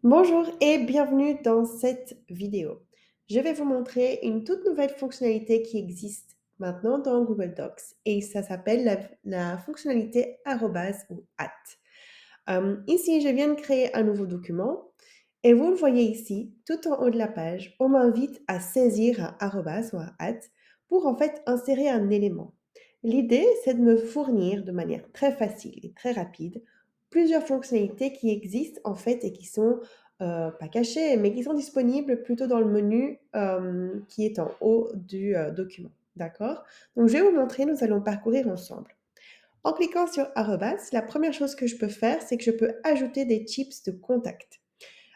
Bonjour et bienvenue dans cette vidéo. Je vais vous montrer une toute nouvelle fonctionnalité qui existe maintenant dans Google Docs et ça s'appelle la fonctionnalité arrobase ou at. Ici, je viens de créer un nouveau document et vous le voyez ici, tout en haut de la page, on m'invite à saisir un arrobase ou un at pour en fait insérer un élément. L'idée, c'est de me fournir de manière très facile et très rapide plusieurs fonctionnalités qui existent en fait et qui sont pas cachées, mais qui sont disponibles plutôt dans le menu qui est en haut du document. D'accord? Donc, je vais vous montrer, nous allons parcourir ensemble. En cliquant sur arrobas, la première chose que je peux faire, c'est que je peux ajouter des chips de contact.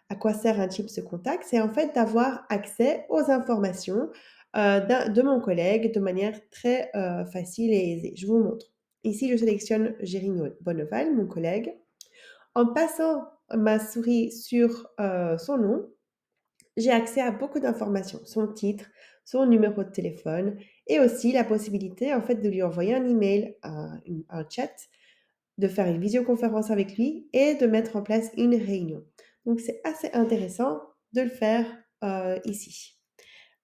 À quoi sert un chips de contact? C'est en fait d'avoir accès aux informations de mon collègue de manière très facile et aisée. Je vous montre. Ici, je sélectionne Géry Bonneval, mon collègue. En passant ma souris sur son nom, j'ai accès à beaucoup d'informations, son titre, son numéro de téléphone et aussi la possibilité en fait de lui envoyer un email, un chat, de faire une visioconférence avec lui et de mettre en place une réunion. Donc c'est assez intéressant de le faire ici.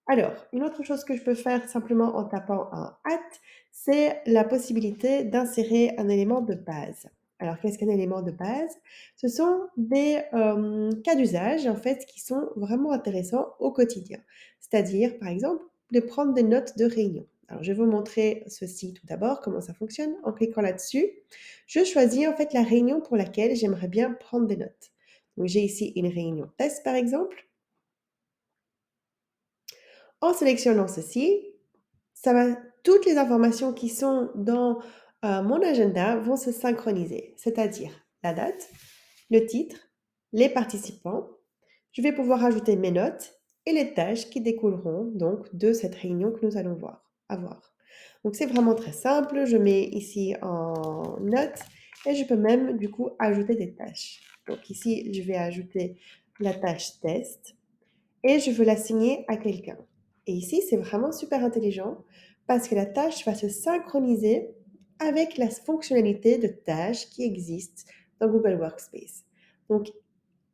Alors, une autre chose que je peux faire simplement en tapant un at, c'est la possibilité d'insérer un élément de base. Alors, qu'est-ce qu'un élément de base? Ce sont des cas d'usage, en fait, qui sont vraiment intéressants au quotidien. C'est-à-dire, par exemple, de prendre des notes de réunion. Alors, je vais vous montrer ceci tout d'abord, comment ça fonctionne. En cliquant là-dessus, je choisis en fait la réunion pour laquelle j'aimerais bien prendre des notes. Donc, j'ai ici une réunion test, par exemple. En sélectionnant ceci, toutes les informations qui sont dans mon agenda vont se synchroniser, c'est-à-dire la date, le titre, les participants. Je vais pouvoir ajouter mes notes et les tâches qui découleront donc de cette réunion que nous allons avoir. Donc c'est vraiment très simple. Je mets ici en note et je peux même du coup ajouter des tâches. Donc ici, je vais ajouter la tâche test et je veux l'assigner à quelqu'un. Et ici, c'est vraiment super intelligent parce que la tâche va se synchroniser avec la fonctionnalité de tâche qui existe dans Google Workspace. Donc,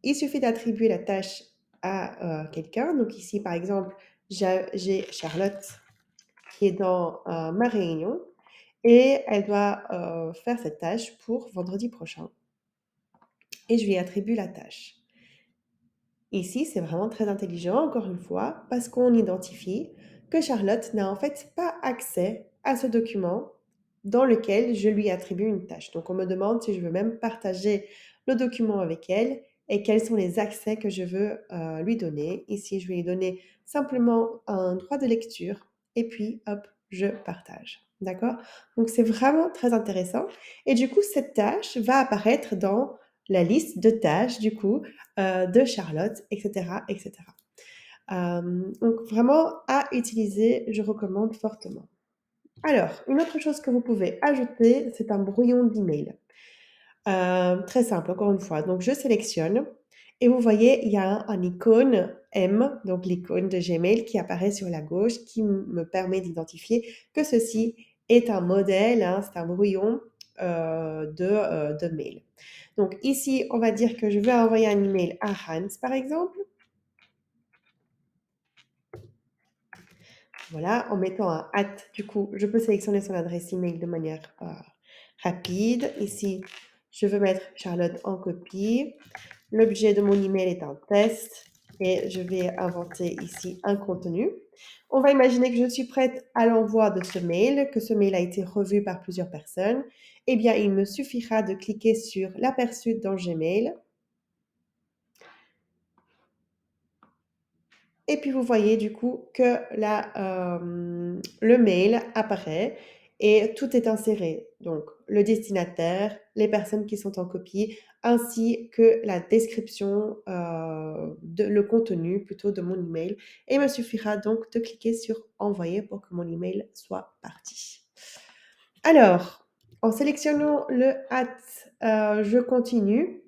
il suffit d'attribuer la tâche à quelqu'un. Donc ici, par exemple, j'ai Charlotte qui est dans ma réunion et elle doit faire cette tâche pour vendredi prochain. Et je lui attribue la tâche. Ici, c'est vraiment très intelligent, encore une fois, parce qu'on identifie que Charlotte n'a en fait pas accès à ce document dans lequel je lui attribue une tâche. Donc, on me demande si je veux même partager le document avec elle et quels sont les accès que je veux lui donner. Ici, je vais lui donner simplement un droit de lecture et puis, hop, je partage. D'accord? Donc, c'est vraiment très intéressant. Et du coup, cette tâche va apparaître dans la liste de tâches, du coup, de Charlotte, etc., etc. Donc vraiment à utiliser, je recommande fortement. Alors, une autre chose que vous pouvez ajouter, c'est un brouillon d'email. Très simple, encore une fois. Donc, je sélectionne et vous voyez, il y a un icône M, donc l'icône de Gmail qui apparaît sur la gauche, qui me permet d'identifier que ceci est un modèle, hein, c'est un brouillon de mail. Donc ici, on va dire que je vais envoyer un email à Hans, par exemple. Voilà, en mettant un at, du coup, je peux sélectionner son adresse email de manière rapide. Ici, je veux mettre Charlotte en copie. L'objet de mon email est un test et je vais inventer ici un contenu. On va imaginer que je suis prête à l'envoi de ce mail, que ce mail a été revu par plusieurs personnes. Eh bien, il me suffira de cliquer sur l'aperçu dans Gmail. Et puis vous voyez du coup que le mail apparaît et tout est inséré. Donc le destinataire, les personnes qui sont en copie, ainsi que la description, le contenu plutôt de mon email. Et il me suffira donc de cliquer sur envoyer pour que mon email soit parti. Alors, en sélectionnant le at, je continue.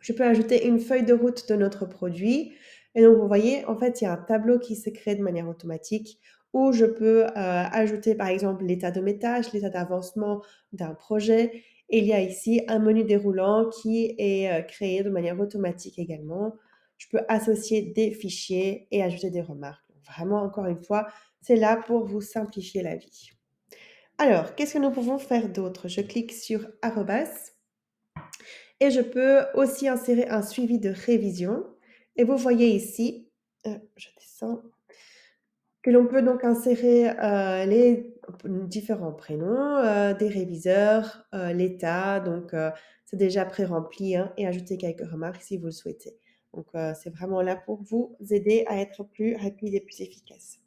Je peux ajouter une feuille de route de notre produit. Et donc, vous voyez, en fait, il y a un tableau qui se crée de manière automatique où je peux ajouter, par exemple, l'état de mes tâches, l'état d'avancement d'un projet. Et il y a ici un menu déroulant qui est créé de manière automatique également. Je peux associer des fichiers et ajouter des remarques. Vraiment, encore une fois, c'est là pour vous simplifier la vie. Alors, qu'est-ce que nous pouvons faire d'autre? Je clique sur arrobas et je peux aussi insérer un suivi de révision. Et vous voyez ici, je descends, que l'on peut donc insérer les différents prénoms des réviseurs, l'état, donc c'est déjà pré-rempli, hein, et ajouter quelques remarques si vous le souhaitez. Donc c'est vraiment là pour vous aider à être plus rapide et plus efficace.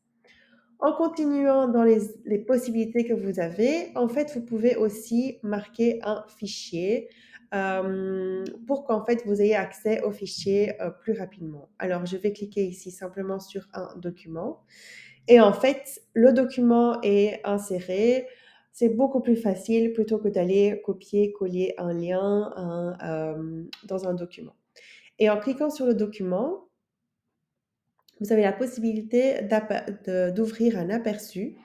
En continuant dans les possibilités que vous avez, en fait, vous pouvez aussi marquer un fichier pour qu'en fait vous ayez accès au fichier plus rapidement. Alors, je vais cliquer ici simplement sur un document et en fait, le document est inséré. C'est beaucoup plus facile plutôt que d'aller copier, coller un lien dans un document. Et en cliquant sur le document, vous avez la possibilité d'ouvrir un aperçu.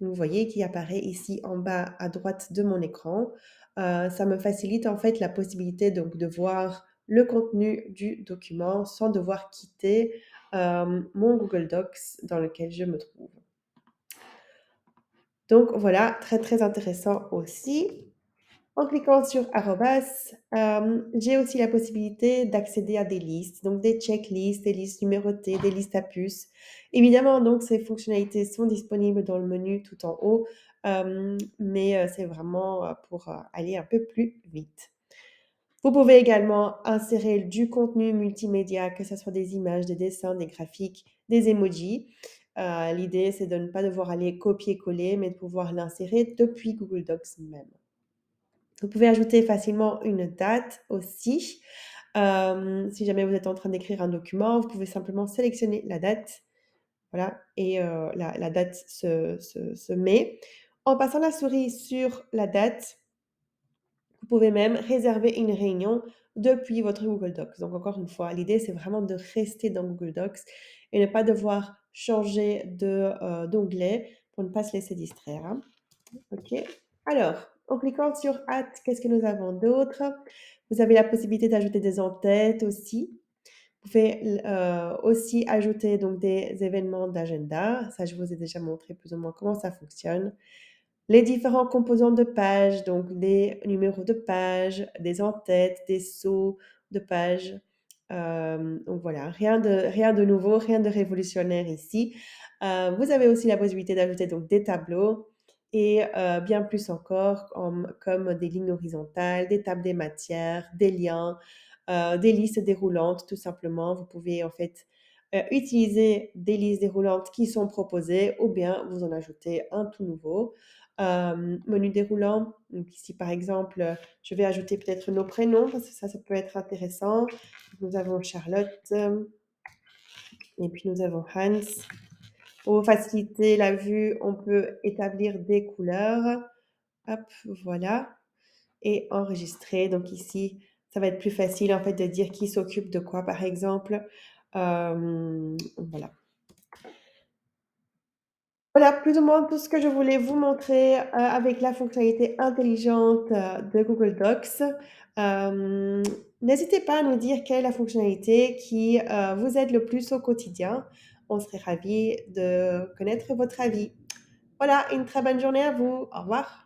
Vous voyez qui apparaît ici en bas à droite de mon écran. Ça me facilite en fait la possibilité donc de voir le contenu du document sans devoir quitter mon Google Docs dans lequel je me trouve. Donc voilà, très très intéressant aussi. En cliquant sur arrobas, j'ai aussi la possibilité d'accéder à des listes, donc des checklists, des listes numérotées, des listes à puces. Évidemment, donc ces fonctionnalités sont disponibles dans le menu tout en haut, mais c'est vraiment pour aller un peu plus vite. Vous pouvez également insérer du contenu multimédia, que ce soit des images, des dessins, des graphiques, des emojis. L'idée, c'est de ne pas devoir aller copier-coller, mais de pouvoir l'insérer depuis Google Docs même. Vous pouvez ajouter facilement une date aussi. Si jamais vous êtes en train d'écrire un document, vous pouvez simplement sélectionner la date. Voilà, et la date se met. En passant la souris sur la date, vous pouvez même réserver une réunion depuis votre Google Docs. Donc encore une fois, l'idée, c'est vraiment de rester dans Google Docs et ne pas devoir changer d'onglet pour ne pas se laisser distraire, hein. OK. Alors, en cliquant sur Add, qu'est-ce que nous avons d'autre? Vous avez la possibilité d'ajouter des en-têtes aussi. Vous pouvez aussi ajouter donc des événements d'agenda. Ça, je vous ai déjà montré plus ou moins comment ça fonctionne. Les différents composants de page, donc des numéros de page, des en-têtes, des sauts de page. Donc voilà, rien de nouveau, rien de révolutionnaire ici. Vous avez aussi la possibilité d'ajouter donc des tableaux et bien plus encore comme des lignes horizontales, des tables des matières, des liens, des listes déroulantes tout simplement. Vous pouvez en fait utiliser des listes déroulantes qui sont proposées ou bien vous en ajoutez un tout nouveau. Menu déroulant, donc ici par exemple, je vais ajouter peut-être nos prénoms parce que ça peut être intéressant. Nous avons Charlotte et puis nous avons Hans. Pour faciliter la vue, on peut établir des couleurs. Hop, voilà. Et enregistrer. Donc ici, ça va être plus facile en fait de dire qui s'occupe de quoi, par exemple. Voilà. Voilà plus ou moins tout ce que je voulais vous montrer avec la fonctionnalité intelligente de Google Docs. Euh, N'hésitez pas à nous dire quelle est la fonctionnalité qui vous aide le plus au quotidien. On serait ravis de connaître votre avis. Voilà, une très bonne journée à vous. Au revoir.